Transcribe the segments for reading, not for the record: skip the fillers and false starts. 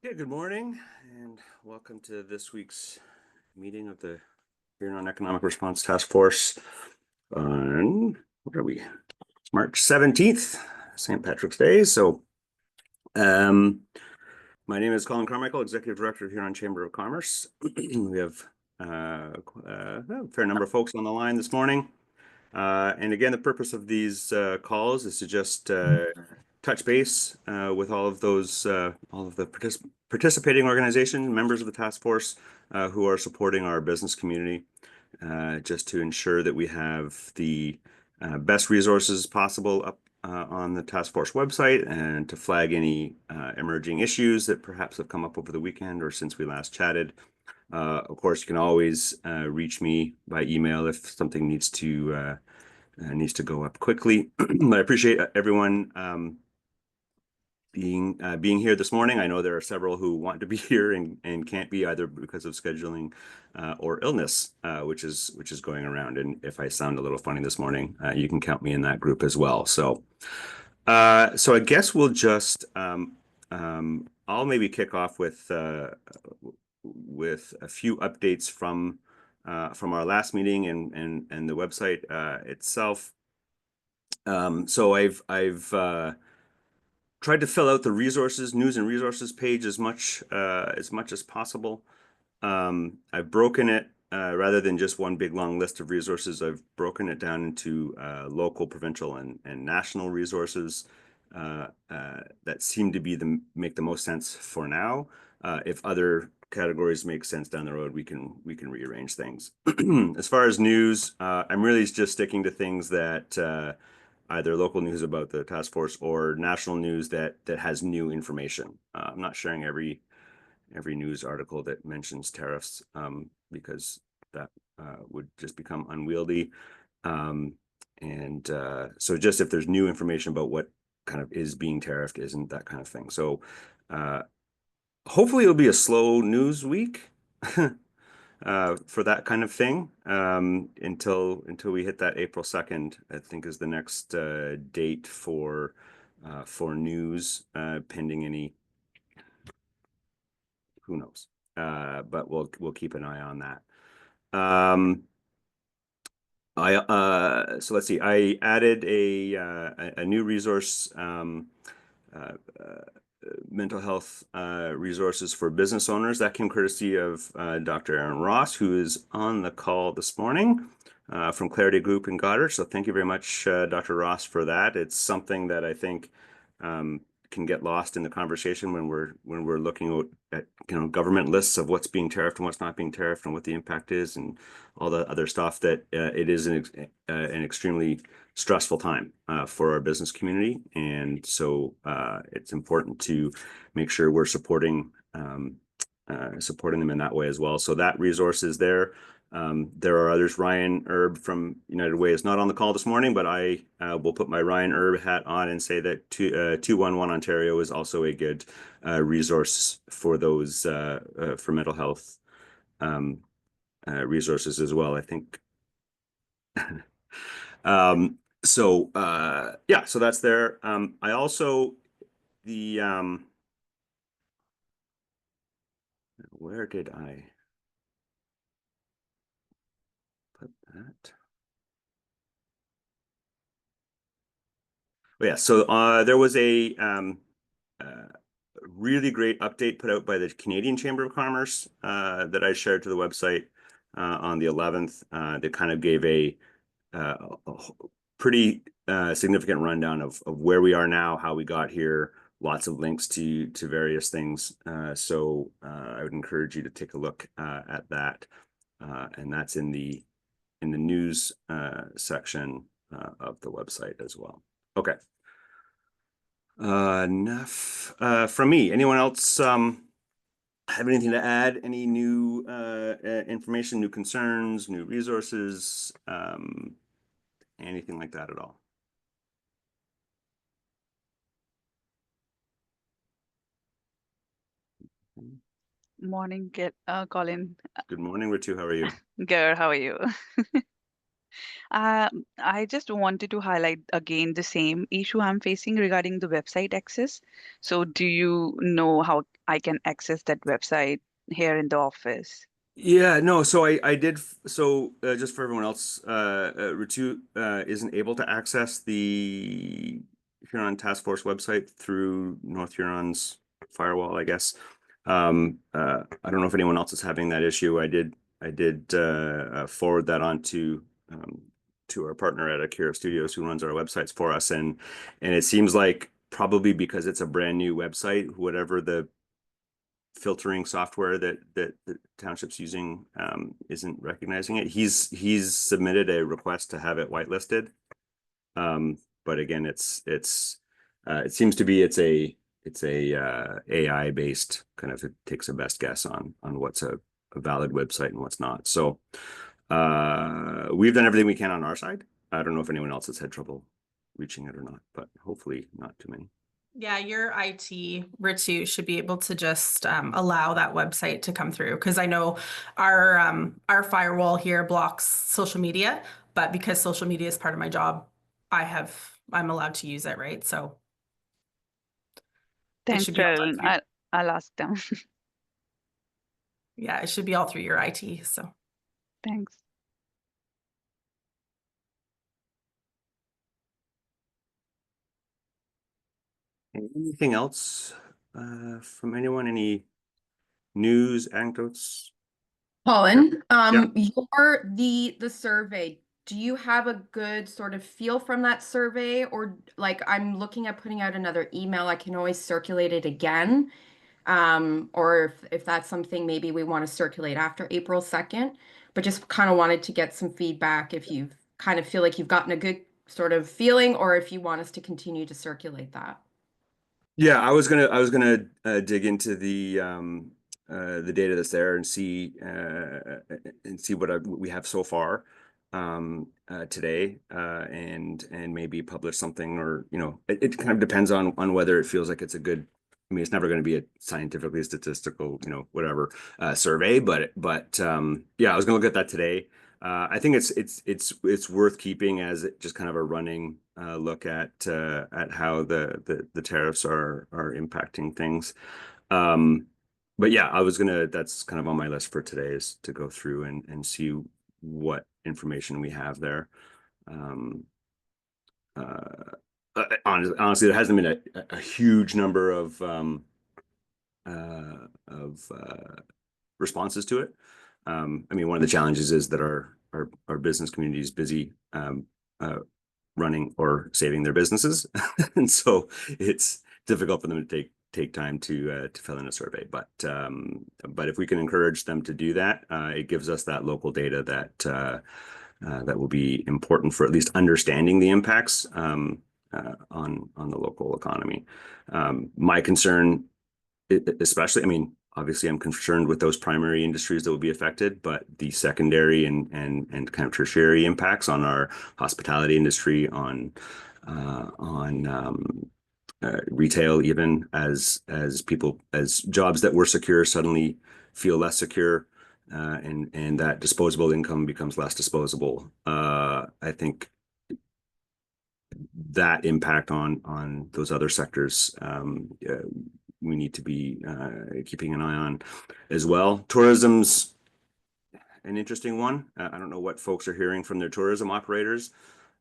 Yeah, good morning and welcome to this week's meeting of the Huron Economic Response Task Force on, what are we, March 17th, St. Patrick's Day. So my name is Colin Carmichael, Executive Director of Huron Chamber of Commerce. We have a fair number of folks on the line this morning. And again, the purpose of these calls is to just touch base with all of the participating organizations, members of the task force who are supporting our business community, just to ensure that we have the best resources possible up on the task force website and to flag any emerging issues that perhaps have come up over the weekend or since we last chatted. Of course, you can always reach me by email if something needs to go up quickly. But I appreciate everyone being here this morning. I know there are several who want to be here and can't be either because of scheduling or illness, which is going around. And if I sound a little funny this morning, you can count me in that group as well. So I guess we'll just I'll maybe kick off with a few updates from our last meeting and the website itself. So I've tried to fill out the news and resources page as much as possible. I've broken it rather than just one big long list of resources. I've broken it down into local, provincial, and national resources that seem to make the most sense for now. If other categories make sense down the road, we can rearrange things. As far as news, I'm really just sticking to things that either local news about the task force or national news that has new information. I'm not sharing every news article that mentions tariffs because that would just become unwieldy. So just if there's new information about what kind of is being tariffed, isn't, that kind of thing. So hopefully it'll be a slow news week for that kind of thing until we hit that April 2nd, I think is the next date for news, pending any, who knows. But we'll keep an eye on that. So let's see. I added a new resource, mental health resources for business owners. That came courtesy of Dr. Aaron Ross, who is on the call this morning from Clarity Group in Goddard. So thank you very much, Dr. Ross, for that. It's something that I think can get lost in the conversation when we're looking at government lists of what's being tariffed and what's not being tariffed and what the impact is and all the other stuff. That it is an extremely stressful time for our business community, and so it's important to make sure we're supporting them in that way as well. So that resource is there. There are others. Ryan Erb from United Way is not on the call this morning, but I will put my Ryan Erb hat on and say that 211 Ontario is also a good resource for those for mental health resources as well, I think. Yeah, so that's there. I also where did I put that? Oh, yeah, so there was a really great update put out by the Canadian Chamber of Commerce that I shared to the website on the 11th. That kind of gave a pretty significant rundown of where we are now, how we got here, lots of links to various things. So I would encourage you to take a look at that, and that's in the news section of the website as well. Okay. Enough from me. Anyone else have anything to add? Any new information, new concerns, new resources, anything like that at all? Morning, Colin. Good morning, Ritu. How are you? Good. How are you? I just wanted to highlight again the same issue I'm facing regarding the website access. So, do you know how I can access that website here in the office? Yeah, no, so I did so just for everyone else, Ritu isn't able to access the Huron Task Force website through North Huron's firewall, I guess. I don't know if anyone else is having that issue. I did forward that on to our partner at Akira Studios who runs our websites for us, and it seems like probably because it's a brand new website, whatever the filtering software that the township's using isn't recognizing it. He's submitted a request to have it whitelisted. But again, it seems to be it's a AI based kind of, it takes a best guess on what's a valid website and what's not. So we've done everything we can on our side. I don't know if anyone else has had trouble reaching it or not, but hopefully not too many. Yeah, your IT, Ritu, should be able to just allow that website to come through because I know our firewall here blocks social media, but because social media is part of my job, I'm allowed to use it, right? So it Thanks, should be all done Cheryl. through. I'll ask them. Yeah, it should be all through your IT. So Thanks. Anything else from anyone? Any news, anecdotes? Yeah. Colin, Yeah. the survey, do you have a good sort of feel from that survey? Or like I'm looking at putting out another email, I can always circulate it again. Or if that's something maybe we want to circulate after April 2nd, but just kind of wanted to get some feedback if you kind of feel like you've gotten a good sort of feeling, or if you want us to continue to circulate that. Yeah, I was gonna dig into the data that's there and see what we have so far today and maybe publish something, or it kind of depends on whether it feels like it's a good. I mean, it's never going to be a scientifically statistical, whatever survey, but yeah, I was going to look at that today. I think it's worth keeping as just kind of a running look at how the tariffs are impacting things. Um, but yeah, that's kind of on my list for today, is to go through and see what information we have there. Um, honestly, there hasn't been a huge number of responses to it. I mean, one of the challenges is that our business community is busy uh, running or saving their businesses, and so it's difficult for them to take time to fill in a survey. But if we can encourage them to do that, it gives us that local data that will be important for at least understanding the impacts on the local economy. My concern, especially, I mean, obviously I'm concerned with those primary industries that will be affected, but the secondary and kind of tertiary impacts on our hospitality industry, on retail, even as jobs that were secure suddenly feel less secure, and that disposable income becomes less disposable. I think that impact on those other sectors, we need to be keeping an eye on as well. Tourism's an interesting one. I don't know what folks are hearing from their tourism operators.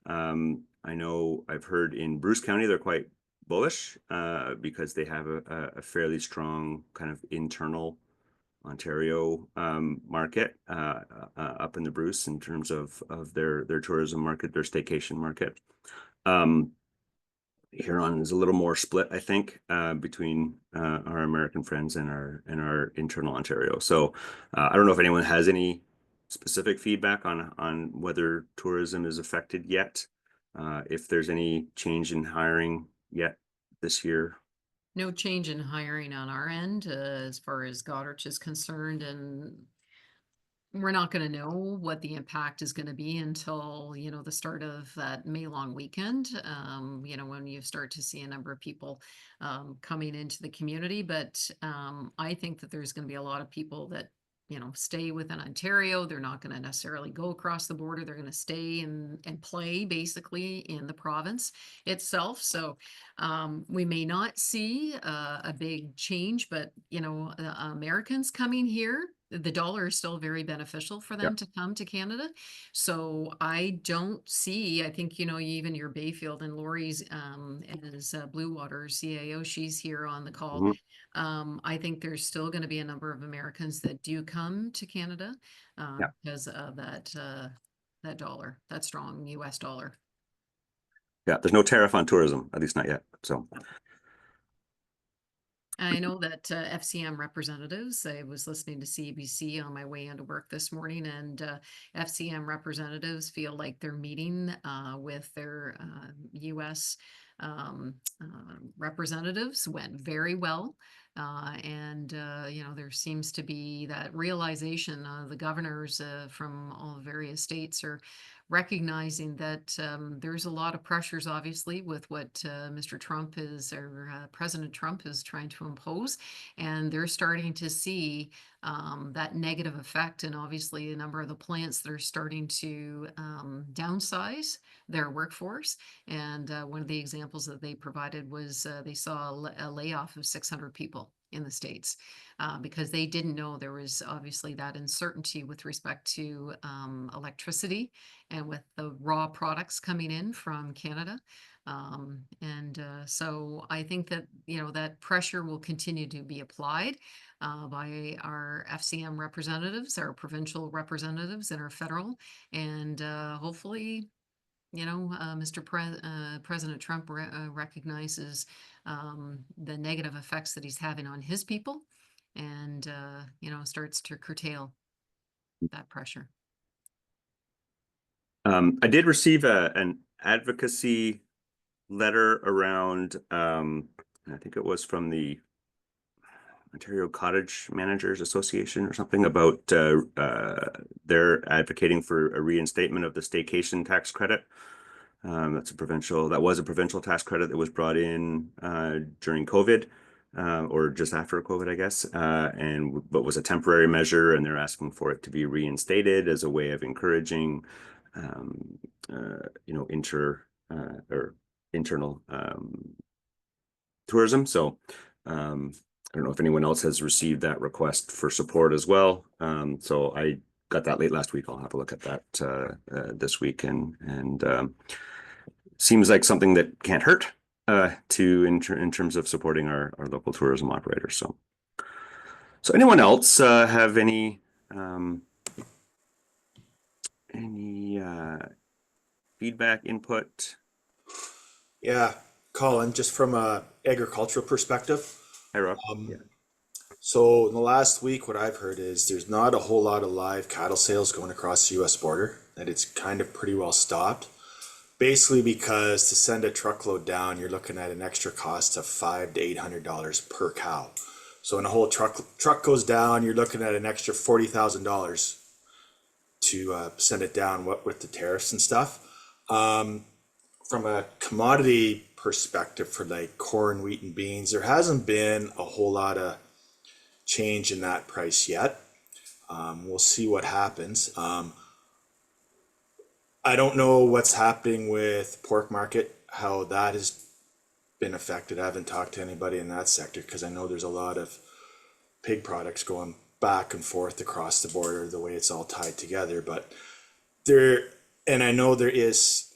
I know I've heard in Bruce County they're quite bullish because they have a fairly strong kind of internal Ontario market up in the Bruce in terms of their tourism market, their staycation market. Huron is a little more split, I think, between our American friends and our internal Ontario. So I don't know if anyone has any specific feedback on whether tourism is affected yet, if there's any change in hiring yet this year. No change in hiring on our end as far as Goderich is concerned, and we're not going to know what the impact is going to be until, the start of that May long weekend, when you start to see a number of people coming into the community. But I think that there's going to be a lot of people that stay within Ontario. They're not going to necessarily go across the border. They're going to stay and play basically in the province itself. So we may not see a big change, but Americans coming here, the dollar is still very beneficial for them to come to Canada. So I don't see, I think, even your Bayfield and Lori's as Blue Water CAO, she's here on the call. I think there's still going to be a number of Americans that do come to Canada because of that dollar, that strong US dollar. Yeah, there's no tariff on tourism, at least not yet. So I know that FCM representatives, I was listening to CBC on my way into work this morning, and FCM representatives feel like their meeting with their US representatives went very well. There seems to be that realization the governors from all the various states are recognizing that there's a lot of pressures, obviously, with what Mr. Trump is, or President Trump is trying to impose, and they're starting to see that negative effect. And obviously, a number of the plants that are starting to downsize their workforce. And one of the examples that they provided was they saw a layoff of 600 people in the States because they didn't know there was obviously that uncertainty with respect to electricity and with the raw products coming in from Canada. So I think that, that pressure will continue to be applied by our FCM representatives, our provincial representatives, and our federal. And hopefully, President Trump recognizes the negative effects that he's having on his people and, starts to curtail that pressure. I did receive an advocacy letter around, I think it was from the Ontario Cottage Managers Association or something, about they're advocating for a reinstatement of the staycation tax credit. That was a provincial tax credit that was brought in during COVID or just after COVID, I guess, but was a temporary measure, and they're asking for it to be reinstated as a way of encouraging internal tourism. So I don't know if anyone else has received that request for support as well. So I got that late last week. I'll have a look at that this week, and seems like something that can't hurt in terms of supporting our local tourism operators. So anyone else have any feedback, input? Yeah, Colin, just from a agricultural perspective. Hi, Rob. So in the last week, what I've heard is there's not a whole lot of live cattle sales going across the US border, that it's kind of pretty well stopped. Basically because to send a truckload down, you're looking at an extra cost of $500 to $800 per cow. So when a whole truck goes down, you're looking at an extra $40,000 to send it down, what with the tariffs and stuff. From a commodity perspective for like corn, wheat, and beans, there hasn't been a whole lot of change in that price yet. We'll see what happens. I don't know what's happening with pork market, how that has been affected. I haven't talked to anybody in that sector because I know there's a lot of pig products going back and forth across the border, the way it's all tied together. But and I know there is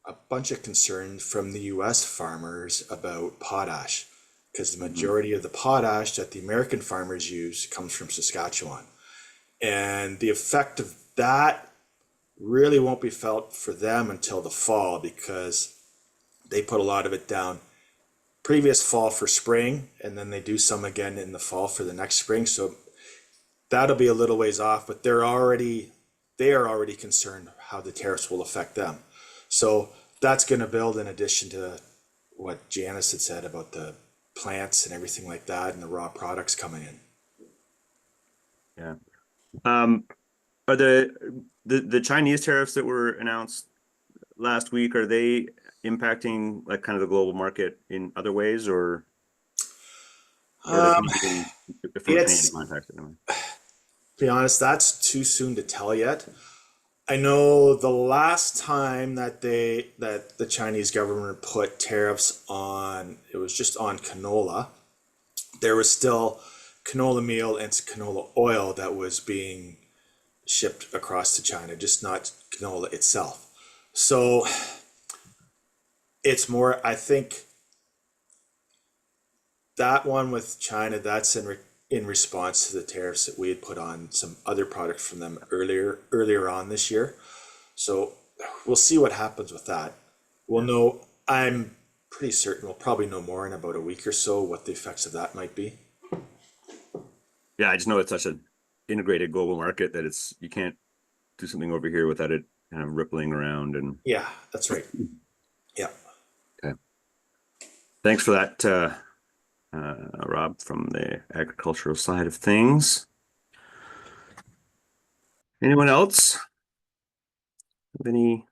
a bunch of concern from the US farmers about potash, because the majority of the potash that the American farmers use comes from Saskatchewan. And the effect of that really won't be felt for them until the fall, because they put a lot of it down previous fall for spring, and then they do some again in the fall for the next spring. So that'll be a little ways off, but they are already concerned how the tariffs will affect them. So that's going to build in addition to what Janice had said about the plants and everything like that, and the raw products coming in. Yeah. Are the Chinese tariffs that were announced last week, are they impacting like kind of the global market in other ways, or It's- Canadian context anyway? be honest, that's too soon to tell yet. I know the last time that the Chinese government put tariffs on, it was just on canola. There was still canola meal and canola oil that was being shipped across to China, just not canola itself. So it's more, I think that one with China, that's in response to the tariffs that we had put on some other products from them earlier on this year. So we'll see what happens with that. We'll know, I'm pretty certain we'll probably know more in about a week or so what the effects of that might be. Yeah, I just know it's such an integrated global market that you can't do something over here without it kind of rippling around. And Yeah, that's right. Yeah. okay. Thanks for that, Rob, from the agricultural side of things. Anyone else have any?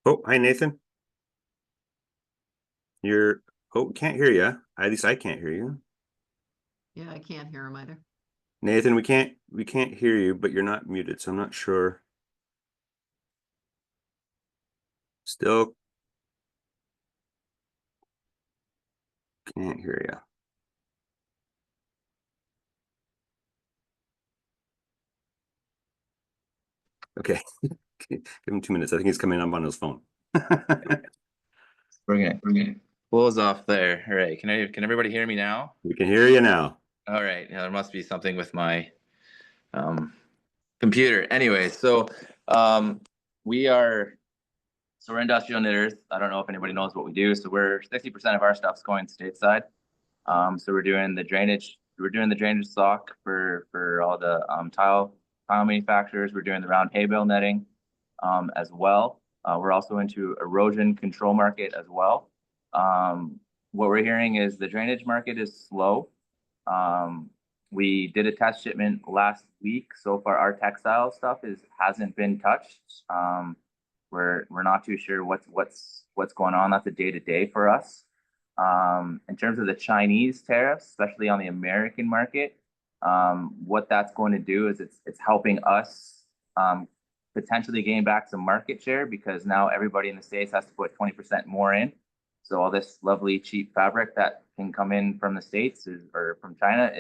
Oh, hi, Nathan. Can't hear you. At least I can't hear you. Yeah, I can't hear him either. Nathan, we can't hear you, but you're not muted, so I'm not sure. Still can't hear you. Okay. Give him 2 minutes. I think he's coming up on his phone. Bring it. Close off there. All right. Can everybody hear me now? We can hear you now. All right. Yeah, there must be something with my computer. Anyway, so we're industrial knitters. I don't know if anybody knows what we do. So we're 60% of our stuff's going stateside. So we're doing the drainage. We're doing the drainage stock for all the tile manufacturers. We're doing the round hay bale netting as well. We're also into erosion control market as well. What we're hearing is the drainage market is slow. We did a test shipment last week. So far, our textile stuff hasn't been touched. We're not too sure what's going on. That's a day-to-day for us. In terms of the Chinese tariffs, especially on the American market, what that's going to do is it's helping us potentially gain back some market share, because now everybody in the States has to put 20% more in. So all this lovely cheap fabric that can come in from the States or from China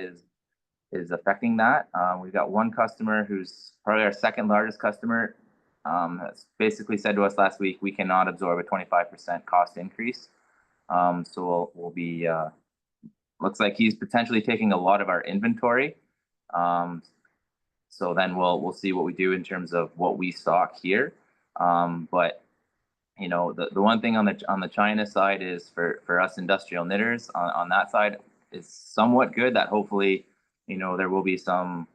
is affecting that. We've got one customer who's probably our second largest customer, that's basically said to us last week, we cannot absorb a 25% cost increase. So we'll be, looks like he's potentially taking a lot of our inventory. So then we'll see what we do in terms of what we stock here. But you know, the one thing on the China side is for us industrial knitters on that side is somewhat good, that hopefully, you know, there will be some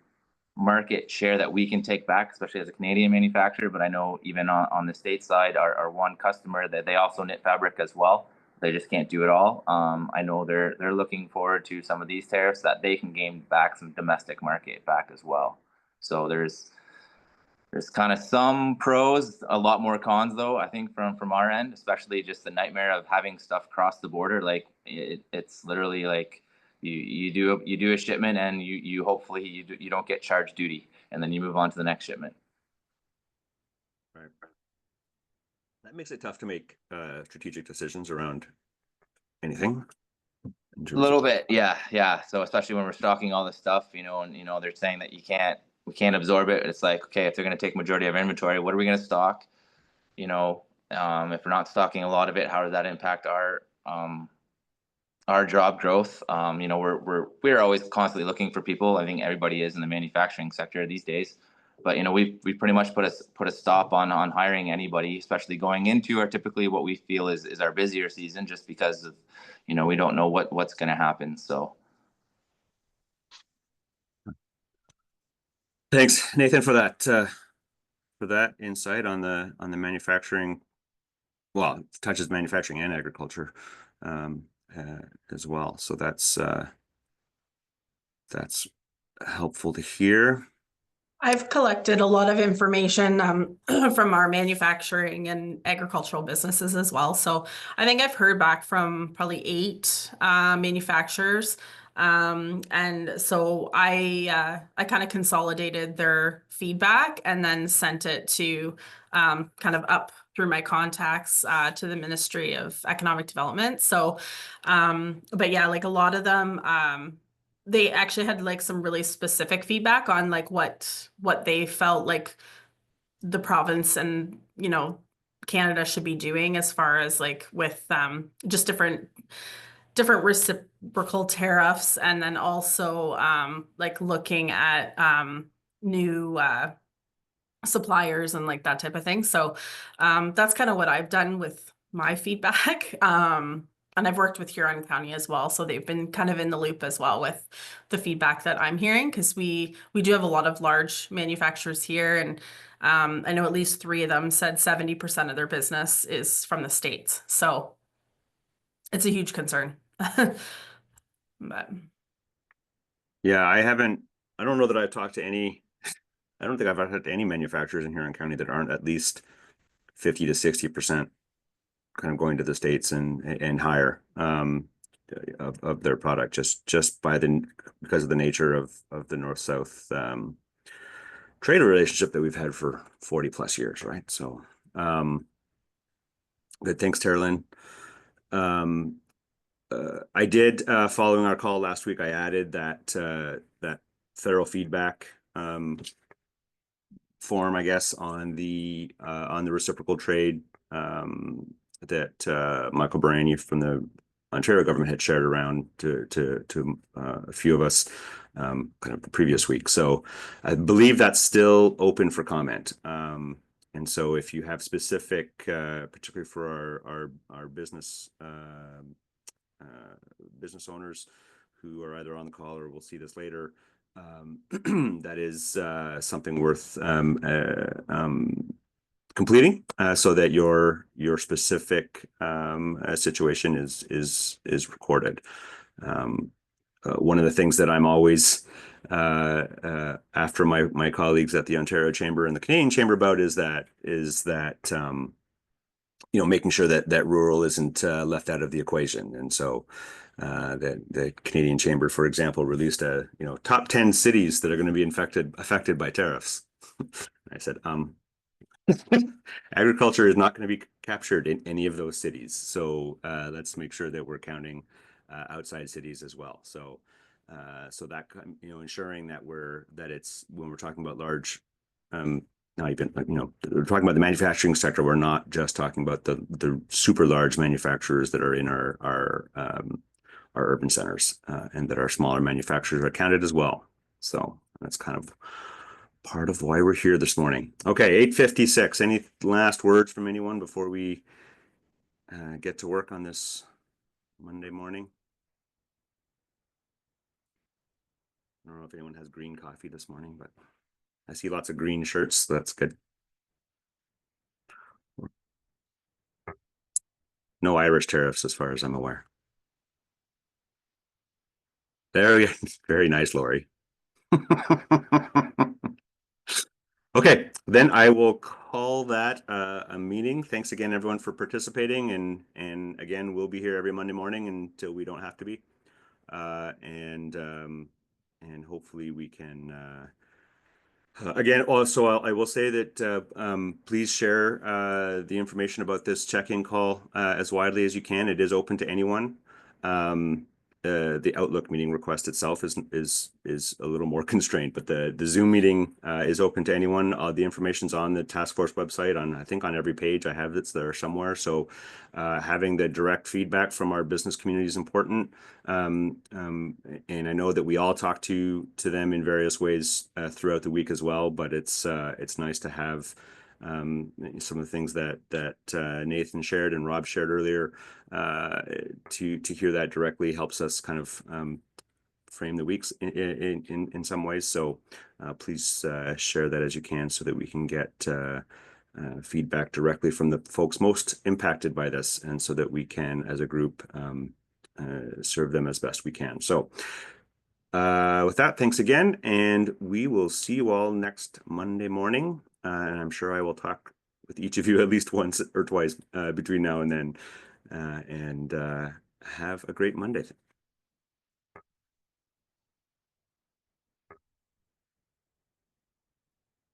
market share that we can take back, especially as a Canadian manufacturer. But I know even on the state side, our one customer, that they also knit fabric as well. They just can't do it all. I know they're looking forward to some of these tariffs that they can gain back some domestic market back as well. So there's kind of some pros, a lot more cons though, I think from our end, especially just the nightmare of having stuff cross the border. Like it's literally like you do a shipment and you hopefully you don't get charged duty, and then you move on to the next shipment. Right. That makes it tough to make strategic decisions around anything. A little bit, yeah. So especially when we're stocking all this stuff, you know, and you know they're saying that we can't absorb it. It's like, okay, if they're going to take majority of our inventory, what are we going to stock? You know, if we're not stocking a lot of it, how does that impact our job growth? You know, we're always constantly looking for people. I think everybody is in the manufacturing sector these days. But you know, we pretty much put a stop on hiring anybody, especially going into our typically what we feel is our busier season, just because of, you know, we don't know what's going to happen. So. Thanks, Nathan, for that insight on the manufacturing. Well, it touches manufacturing and agriculture as well. So that's helpful to hear. I've collected a lot of information from our manufacturing and agricultural businesses as well. So I think I've heard back from probably 8 manufacturers. And so I kind of consolidated their feedback and then sent it to kind of up through my contacts to the Ministry of Economic Development. So, but yeah, like a lot of them, they actually had like some really specific feedback on like what they felt like the province and, you know, Canada should be doing as far as like with just different reciprocal tariffs, and then also like looking at new suppliers and like that type of thing. So that's kind of what I've done with my feedback. And I've worked with Huron County as well, so they've been kind of in the loop as well with the feedback that I'm hearing, because we do have a lot of large manufacturers here, and I know at least 3 of them said 70% of their business is from the States. So it's a huge concern. But Yeah, I don't know that I've talked to any, I don't think I've talked to any manufacturers in Huron County that aren't at least 50 to 60% kind of going to the States and higher of their product, just because of the nature of the North-South trade relationship that we've had for 40 plus years, right? So good. Thanks, Terlyn. I did, following our call last week, I added that federal feedback form, I guess, on the reciprocal trade that Michael Barani from the Ontario government had shared around to a few of us kind of the previous week. So I believe that's still open for comment. And so if you have specific, particularly for our business business owners who are either on the call or will see this later, that is something worth completing, so that your specific situation is recorded. One of the things that I'm always after my colleagues at the Ontario Chamber and the Canadian Chamber about is that you know, making sure that rural isn't left out of the equation. And so the Canadian Chamber, for example, released a top 10 cities that are going to be affected by tariffs. I said, agriculture is not going to be captured in any of those cities. So let's make sure that we're counting outside cities as well. So that, ensuring that it's, when we're talking about large, not even, we're talking about the manufacturing sector. We're not just talking about the super large manufacturers that are in our urban centers, and that our smaller manufacturers are counted as well. So that's kind of part of why we're here this morning. Okay, 8:56. Any last words from anyone before we get to work on this Monday morning? I don't know if anyone has green coffee this morning, but I see lots of green shirts, so that's good. No Irish tariffs as far as I'm aware. Very, very nice, Lori. Okay, then I will call that a meeting. Thanks again, everyone, for participating. And again, we'll be here every Monday morning until we don't have to be. And hopefully we can again, also, I will say that please share the information about this check-in call as widely as you can. It is open to anyone. The Outlook meeting request itself is a little more constrained, but the Zoom meeting is open to anyone. The information's on the task force website. I think on every page I have it's there somewhere. So having the direct feedback from our business community is important. And I know that we all talk to them in various ways throughout the week as well. But it's nice to have some of the things that Nathan shared and Rob shared earlier. To hear that directly helps us kind of frame the weeks in some ways. So please share that as you can, so that we can get feedback directly from the folks most impacted by this, and so that we can, as a group, serve them as best we can. So with that, thanks again, and we will see you all next Monday morning. And I'm sure I will talk with each of you at least once or twice between now and then. And have a great Monday.